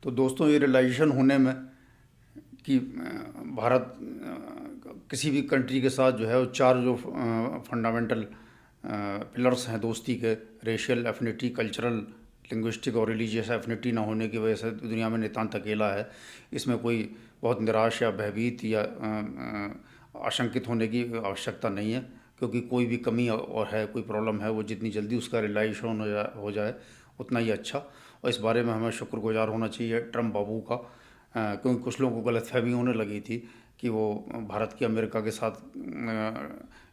तो दोस्तों, ये रियलाइजेशन होने में कि भारत किसी भी कंट्री के साथ जो है वो चार जो फंडामेंटल पिलर्स हैं दोस्ती के, रेशियल एफिनिटी, कल्चरल, लिंग्विस्टिक और रिलीजियस एफिनिटी ना होने की वजह से दुनिया में नितांत अकेला है। इसमें कोई बहुत निराश या भयभीत या आशंकित होने की आवश्यकता नहीं है, क्योंकि कोई भी कमी और है, कोई प्रॉब्लम है, वो जितनी जल्दी उसका रियलाइजेशन हो जाए उतना ही अच्छा। और इस बारे में हमें शुक्रगुजार होना चाहिए ट्रम्प बाबू का, क्योंकि कुछ लोगों को गलतफहमी होने लगी थी कि वो भारत की अमेरिका के साथ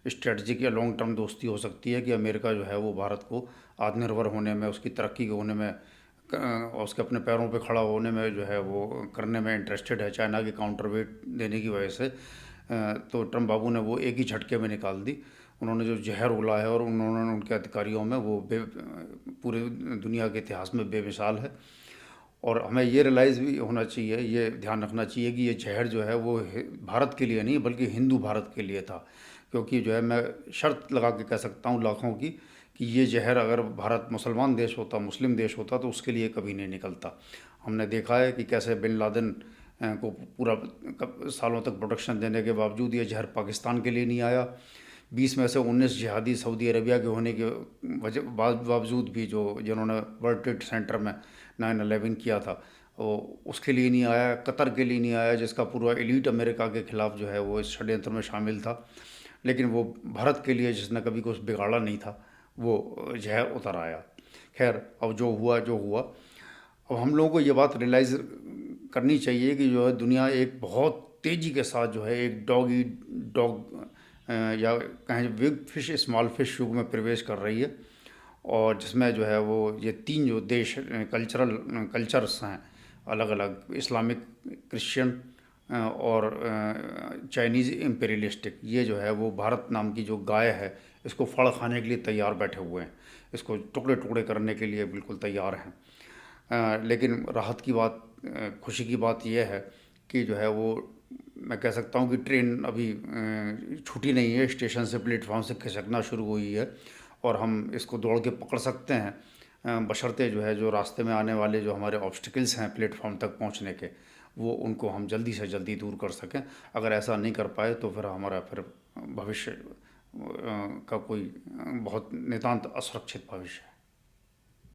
स्ट्रेटजिक या लॉन्ग टर्म दोस्ती हो सकती है, कि अमेरिका जो है वो भारत को आत्मनिर्भर होने में, उसकी तरक्की होने में और उसके अपने पैरों पे खड़ा होने में जो है वो करने में इंटरेस्टेड है, चाइना की काउंटर वेट देने की वजह से। तो ट्रम्प बाबू ने वो एक ही झटके में निकाल दी। उन्होंने जो जहर उगला है और उन्होंने उनके अधिकारियों में वो पूरे दुनिया के इतिहास में बेमिसाल है। और हमें ये रियलाइज़ भी होना चाहिए, ये ध्यान रखना चाहिए कि ये जहर जो है वो भारत के लिए नहीं बल्कि हिंदू भारत के लिए था। क्योंकि जो है, मैं शर्त लगा के कह सकता हूँ लाखों की, कि ये जहर अगर भारत मुसलमान देश होता, मुस्लिम देश होता, तो उसके लिए कभी नहीं निकलता। हमने देखा है कि कैसे बिन लादेन को पूरा सालों तक प्रोटेक्शन देने के बावजूद ये जहर पाकिस्तान के लिए नहीं आया। 20 में से 19 जिहादी सऊदी अरबिया के होने के बावजूद भी, जो जिन्होंने वर्ल्ड ट्रेड सेंटर में 9/11 किया था, वो उसके लिए नहीं आया। कतर के लिए नहीं आया, जिसका पूरा एलीट अमेरिका के खिलाफ जो है वो इस षड्यंत्र में शामिल था। लेकिन वो भारत के लिए, जिसने कभी कुछ बिगाड़ा नहीं था, वो जहर उतर आया। खैर, अब जो हुआ जो हुआ। अब हम लोगों को ये बात रियलाइज़ करनी चाहिए कि जो है दुनिया एक बहुत तेज़ी के साथ जो है एक डॉग ईट डॉग या कहें बिग फिश स्मॉल फिश युग में प्रवेश कर रही है। और जिसमें जो है वो ये तीन जो देश कल्चर्स हैं अलग अलग, इस्लामिक, क्रिश्चियन और चाइनीज़ इम्पेरियलिस्टिक, ये जो है वो भारत नाम की जो गाय है, इसको फड़ खाने के लिए तैयार बैठे हुए हैं। इसको टुकड़े टुकड़े करने के लिए बिल्कुल तैयार हैं। लेकिन राहत की बात, खुशी की बात यह है कि जो है वो, मैं कह सकता हूँ कि ट्रेन अभी छूटी नहीं है, स्टेशन से, प्लेटफॉर्म से खिसकना शुरू हुई है। और हम इसको दौड़ के पकड़ सकते हैं, बशर्ते जो है जो रास्ते में आने वाले जो हमारे ऑब्स्टिकल्स हैं प्लेटफॉर्म तक पहुंचने के, वो उनको हम जल्दी से जल्दी दूर कर सकें। अगर ऐसा नहीं कर पाए तो फिर हमारा भविष्य का कोई बहुत नितांत असुरक्षित भविष्य है।